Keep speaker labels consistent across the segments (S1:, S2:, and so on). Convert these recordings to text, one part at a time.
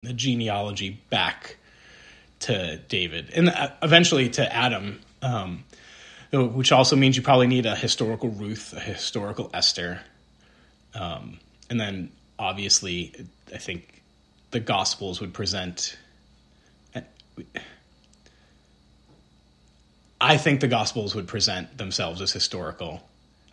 S1: the genealogy back to David and eventually to Adam, which also means you probably need a historical Ruth, a historical Esther. And then obviously I think the Gospels would present, themselves as historical.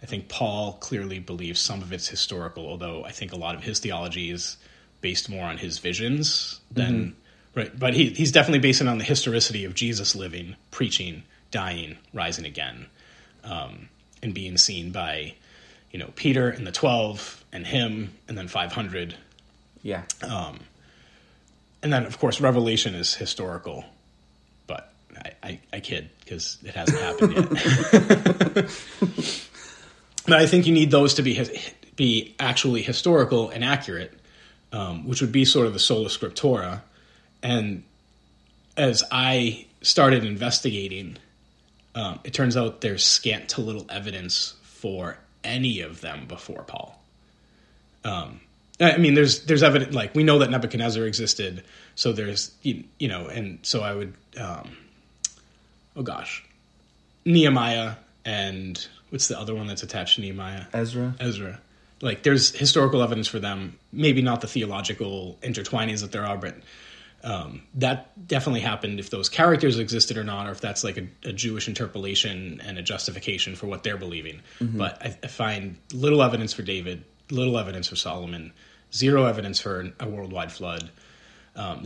S1: I think Paul clearly believes some of it's historical, although I think a lot of his theology is based more on his visions than right. But he's definitely based it on the historicity of Jesus living, preaching, dying, rising again, and being seen by, Peter and the 12 and him, and then 500.
S2: Yeah.
S1: And then of course Revelation is historical, but I kid because it hasn't happened yet. But I think you need those to be actually historical and accurate, which would be sort of the sola scriptura. And as I started investigating, it turns out there's scant to little evidence for any of them before Paul. I mean, there's evidence, like we know that Nebuchadnezzar existed, so there's, and so I would, Nehemiah, and what's the other one that's attached to Nehemiah? Ezra. Like there's historical evidence for them, maybe not the theological intertwinings that there are, but that definitely happened if those characters existed or not, or if that's like a Jewish interpolation and a justification for what they're believing. Mm-hmm. But I find little evidence for David, little evidence for Solomon, zero evidence for a worldwide flood,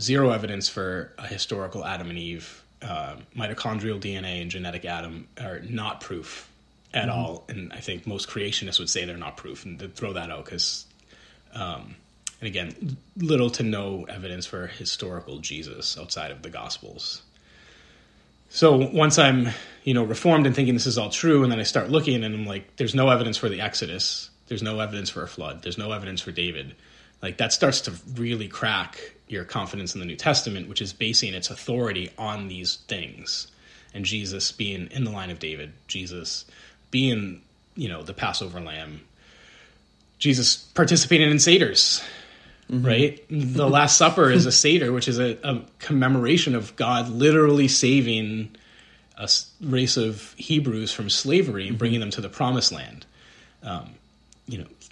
S1: zero evidence for a historical Adam and Eve. Mitochondrial DNA and genetic Adam are not proof at all, and I think most creationists would say they're not proof, and they'd throw that out because, and again, little to no evidence for historical Jesus outside of the Gospels. So once I'm, reformed and thinking this is all true, and then I start looking, and I'm like, there's no evidence for the Exodus, there's no evidence for a flood, there's no evidence for David. Like that starts to really crack your confidence in the New Testament, which is basing its authority on these things, and Jesus being in the line of David, Jesus being, the Passover lamb, Jesus participating in Seders, right? The Last Supper is a Seder, which is a commemoration of God literally saving a race of Hebrews from slavery and bringing them to the Promised Land.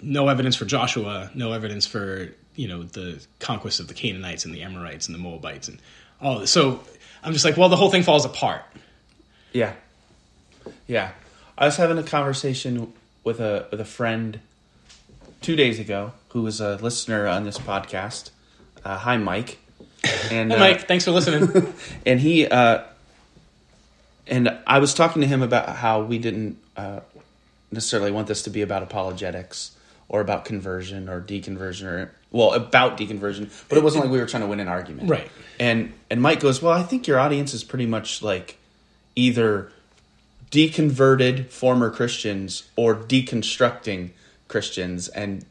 S1: No evidence for Joshua, no evidence for, the conquest of the Canaanites and the Amorites and the Moabites and all this. So I'm just like, well, the whole thing falls apart.
S2: Yeah. Yeah. I was having a conversation with a friend 2 days ago who was a listener on this podcast. Hi, Mike. And,
S1: hey, Mike. Thanks for listening.
S2: And he and I was talking to him about how we didn't necessarily want this to be about apologetics or about conversion or deconversion about deconversion, but it wasn't like we were trying to win an argument.
S1: Right.
S2: And Mike goes, well, I think your audience is pretty much like either deconverted former Christians or deconstructing Christians, and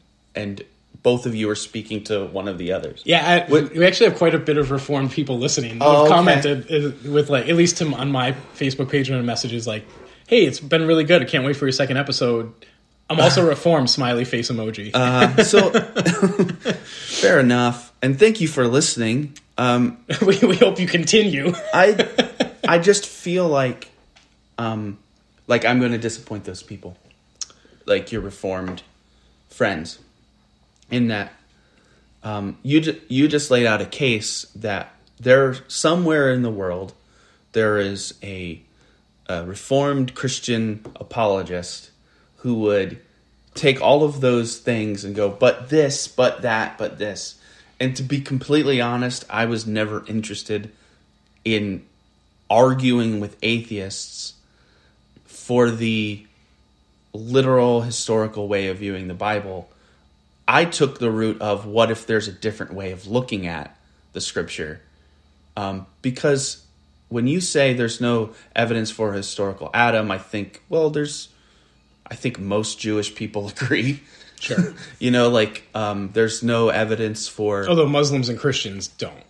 S2: both of you are speaking to one of the others.
S1: Yeah, we actually have quite a bit of Reformed people listening.
S2: Oh,
S1: who've
S2: okay.
S1: commented with at least on my Facebook page and messages like, hey, it's been really good. I can't wait for your second episode. I'm also Reformed, smiley face emoji.
S2: So fair enough. And thank you for listening.
S1: We hope you continue.
S2: I just feel like I'm going to disappoint those people, like your Reformed friends, in that you just laid out a case that there somewhere in the world there is a Reformed Christian apologist who would take all of those things and go, but this, but that, but this. And to be completely honest, I was never interested in arguing with atheists for the literal historical way of viewing the Bible. I took the route of what if there's a different way of looking at the scripture? Because when you say there's no evidence for historical Adam, I think most Jewish people agree.
S1: Sure.
S2: There's no evidence for...
S1: Although Muslims and Christians don't.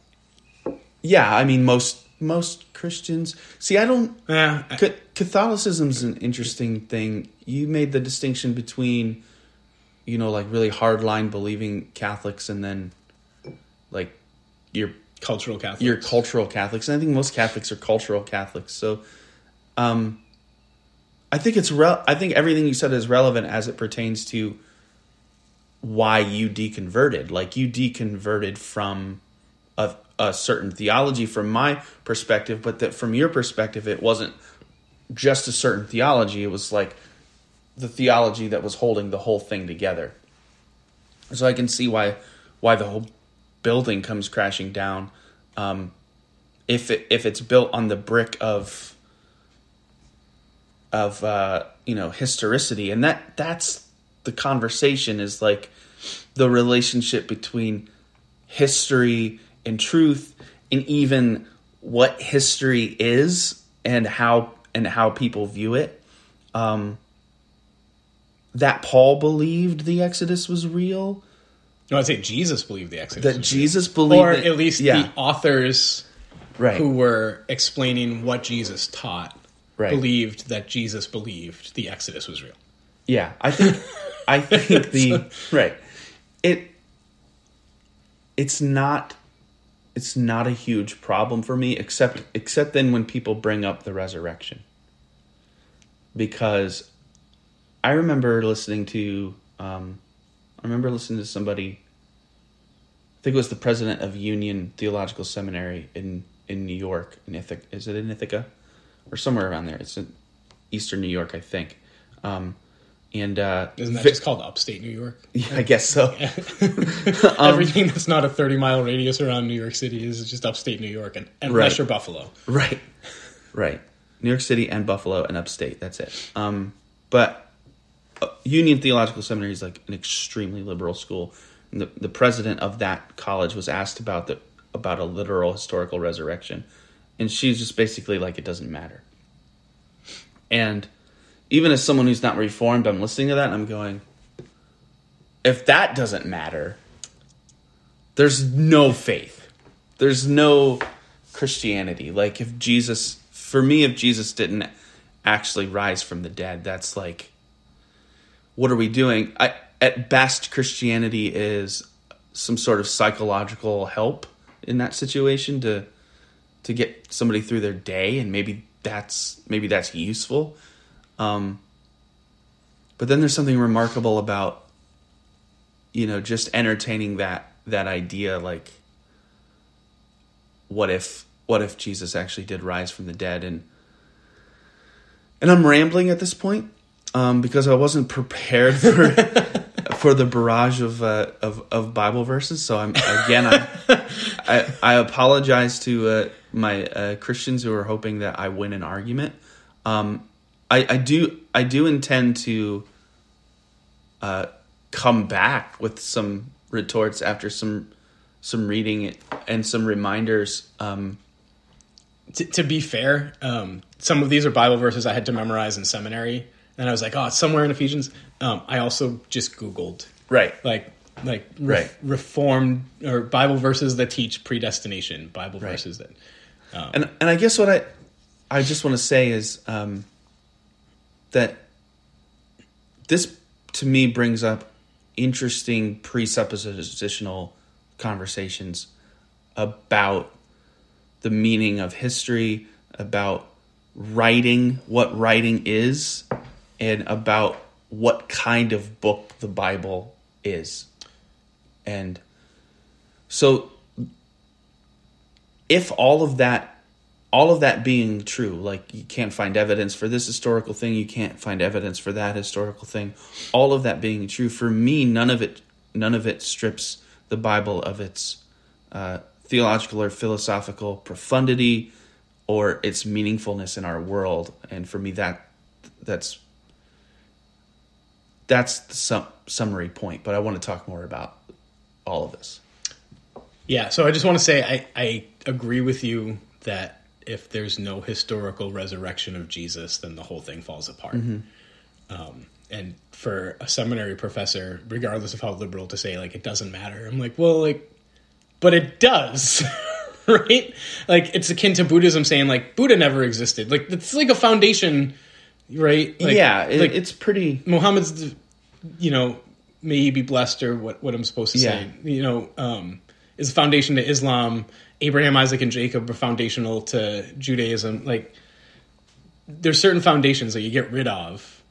S2: Yeah, I mean, most Christians... See, I don't...
S1: Yeah.
S2: Catholicism's an interesting thing. You made the distinction between, really hardline believing Catholics and then, you're
S1: cultural Catholics.
S2: You're cultural Catholics, and I think most Catholics are cultural Catholics. So, I think I think everything you said is relevant as it pertains to why you deconverted. Like, you deconverted from a certain theology from my perspective, but that from your perspective, it wasn't just a certain theology. It was like the theology that was holding the whole thing together. So I can see why the whole building comes crashing down. If it's built on the brick of historicity, and that's the conversation, is like the relationship between history and truth, and even what history is and how people view it. That Paul believed the Exodus was real.
S1: No, I'd say Jesus believed the Exodus.
S2: That Jesus believed,
S1: or at least the authors who were explaining what Jesus taught believed that Jesus believed the Exodus was real.
S2: Yeah, I think It's not a huge problem for me, except then when people bring up the resurrection, because I remember listening to somebody. I think it was the president of Union Theological Seminary in New York, in Ithaca. Is it in Ithaca? Or somewhere around there. It's in Eastern New York, I think. Isn't that
S1: just called upstate New York?
S2: Yeah, I guess so.
S1: Everything that's not a 30-mile radius around New York City is just upstate New York, and unless you're Buffalo.
S2: Right. New York City and Buffalo and upstate. That's it. But Union Theological Seminary is like an extremely liberal school. And the president of that college was asked about a literal historical resurrection, and she's just basically like, it doesn't matter. And even as someone who's not Reformed, I'm listening to that and I'm going, if that doesn't matter, there's no faith. There's no Christianity. Like, if Jesus didn't actually rise from the dead, that's like, what are we doing? At best, Christianity is some sort of psychological help in that situation to get somebody through their day, and maybe that's useful. But then there's something remarkable about, just entertaining that idea, like, what if Jesus actually did rise from the dead? And I'm rambling at this point, because I wasn't prepared for the barrage of Bible verses. So I apologize to my Christians who are hoping that I win an argument. I do intend to come back with some retorts after some reading and some reminders.
S1: To be fair, some of these are Bible verses I had to memorize in seminary, and I was like, oh, it's somewhere in Ephesians. I also just Googled Reformed or Bible verses that teach predestination, Bible verses that.
S2: And I guess what I just want to say is that this, to me, brings up interesting presuppositional conversations about the meaning of history, about writing, what writing is, and about what kind of book the Bible is. And so if all of that being true, like, you can't find evidence for this historical thing, you can't find evidence for that historical thing, all of that being true, for me, none of it strips the Bible of its theological or philosophical profundity or its meaningfulness in our world. And for me, that's the summary point. But I want to talk more about all of this.
S1: Yeah, so I just want to say I agree with you that if there's no historical resurrection of Jesus, then the whole thing falls apart. Mm-hmm. And for a seminary professor, regardless of how liberal, to say, like, it doesn't matter, I'm like, well, like, but it does, right? Like, it's akin to Buddhism saying, like, Buddha never existed. Like, it's like a foundation, right? Like,
S2: yeah, it's pretty...
S1: Muhammad's, may he be blessed, or what I'm supposed to say. is a foundation to Islam. Abraham, Isaac, and Jacob are foundational to Judaism. Like, there's certain foundations that you get rid of.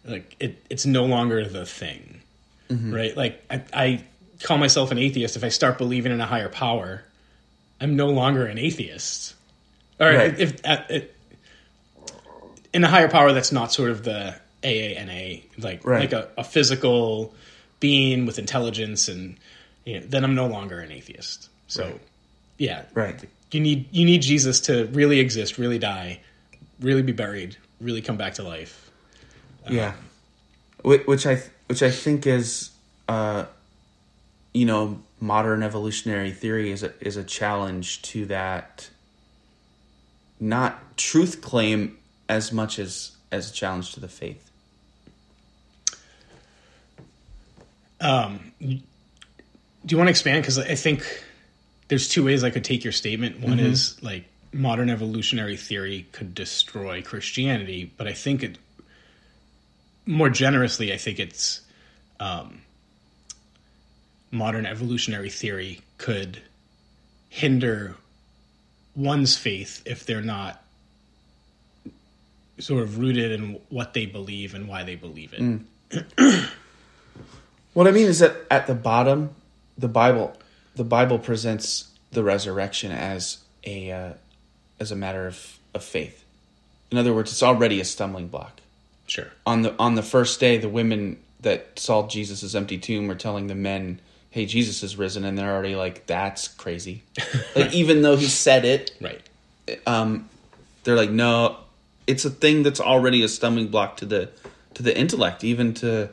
S1: Like, it's no longer the thing, right? Like, I call myself an atheist if I start believing in a higher power. I'm no longer an atheist. Or in a higher power that's not sort of the AANA, like a physical being with intelligence, and then I'm no longer an atheist. So, you need Jesus to really exist, really die, really be buried, really come back to life.
S2: Which I think is, modern evolutionary theory is a challenge to that, not truth claim as much as a challenge to the faith.
S1: Do you want to expand? Because I think there's two ways I could take your statement. One is like modern evolutionary theory could destroy Christianity, but I think more generously, I think it's modern evolutionary theory could hinder one's faith if they're not sort of rooted in what they believe and why they believe it.
S2: What I mean is that at the bottom, the Bible presents the resurrection as a matter of faith. In other words, it's already a stumbling block.
S1: Sure.
S2: On the first day, the women that saw Jesus' empty tomb are telling the men, "Hey, Jesus is risen," and they're already like, "That's crazy." Like, even though he said it,
S1: right?
S2: They're like, "No, it's a thing that's already a stumbling block to the intellect, even to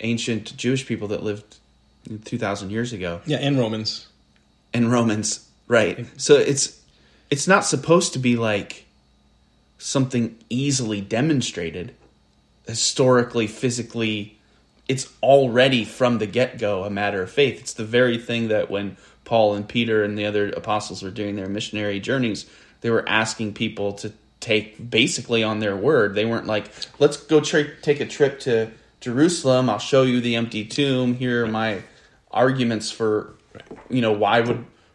S2: ancient Jewish people that lived 2,000 years ago."
S1: Yeah, and Romans,
S2: right? So it's not supposed to be like something easily demonstrated, historically, physically. It's already from the get-go a matter of faith. It's the very thing that when Paul and Peter and the other apostles were doing their missionary journeys, they were asking people to take basically on their word. They weren't like, "Let's go take a trip to Jerusalem. I'll show you the empty tomb. Here are my arguments for,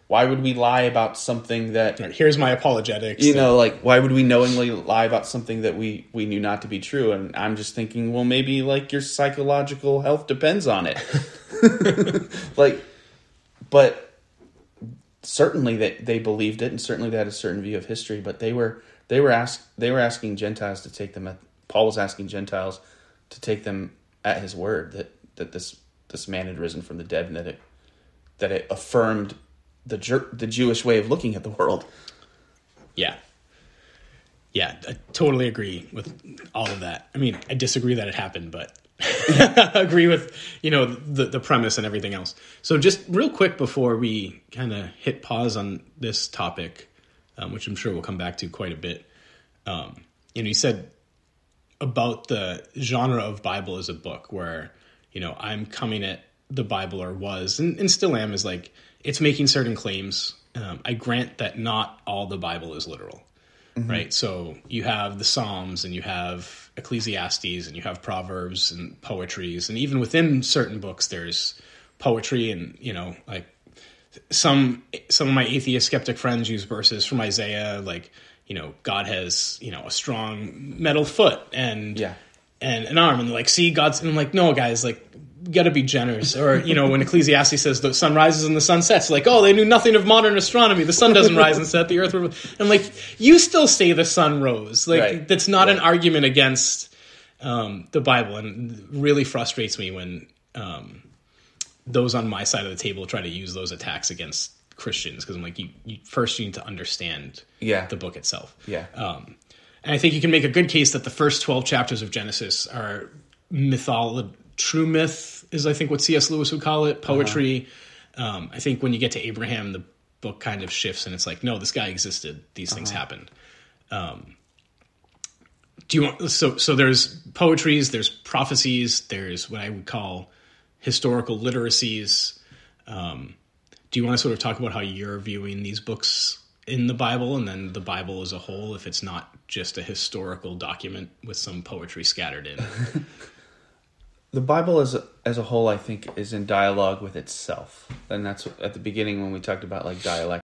S2: why would we lie about something that..."
S1: Here's my apologetics.
S2: Why would we knowingly lie about something that we knew not to be true? And I'm just thinking, well, maybe like your psychological health depends on it. But certainly they believed it, and certainly they had a certain view of history. But they were asking Gentiles to take them. Paul was asking Gentiles to take them at his word that this man had risen from the dead, and that it affirmed the Jewish way of looking at the world. Yeah,
S1: I totally agree with all of that. I mean, I disagree that it happened, but I agree with the premise and everything else. So just real quick before we kind of hit pause on this topic, which I'm sure we'll come back to quite a bit. You said about the genre of Bible as a book where, I'm coming at the Bible, or was, and still am, is like, it's making certain claims. I grant that not all the Bible is literal, right? So you have the Psalms, and you have Ecclesiastes, and you have Proverbs and poetries, and even within certain books, there's poetry, and, like some of my atheist skeptic friends use verses from Isaiah, like, God has, a strong metal foot and an arm, and like, see, God's, and I'm like, no, guys, like, you gotta be generous. Or, when Ecclesiastes says the sun rises and the sun sets, like, oh, they knew nothing of modern astronomy. The sun doesn't rise and set, the earth. And I'm like, you still say the sun rose. Like, that's not an argument against the Bible, and really frustrates me when those on my side of the table try to use those attacks against Christians, because I'm like, you first need to understand the book itself. And I think you can make a good case that the first 12 chapters of Genesis are true myth is, I think, what C.S. Lewis would call it, poetry. I think when you get to Abraham, the book kind of shifts, and it's like, no, this guy existed. These things happened. Do you want, so there's poetries, there's prophecies, there's what I would call historical literacies. Do you want to sort of talk about how you're viewing these books in the Bible, and then the Bible as a whole, if it's not just a historical document with some poetry scattered in?
S2: The Bible as a whole, I think, is in dialogue with itself. And that's at the beginning when we talked about like dialectics.